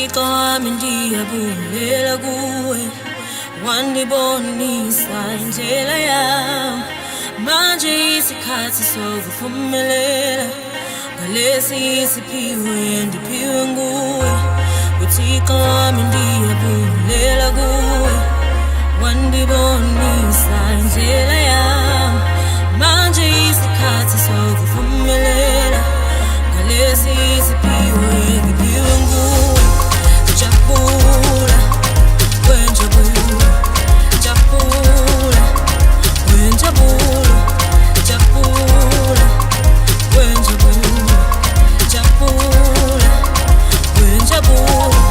uthixo wami ndiyabulela kuwe, wandibonisa indlela yami. Manje isikhathi sokuphumelela, ngalesi isiphiwe ndiphiwe nguwe. Uthixo wami ndiyabulela kuwe, wandibonisa indlela yami. Manje isikhathi sokuphumelela, ngalesi isiphiwe ndiphiwe nguwe. Jabula, wenjabula, jabula, wenjabula, jabula, wenjabula, jabula, wenjabula.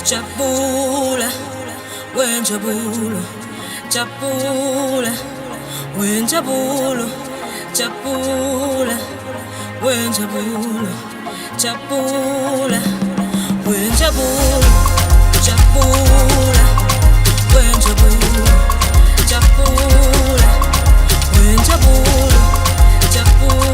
Jabula, wenjabula, jabula, wenjabula, jabula, wenjabula, jabula, wenjabula, jabula, wenjabula, jabula, wenjabula, jabula.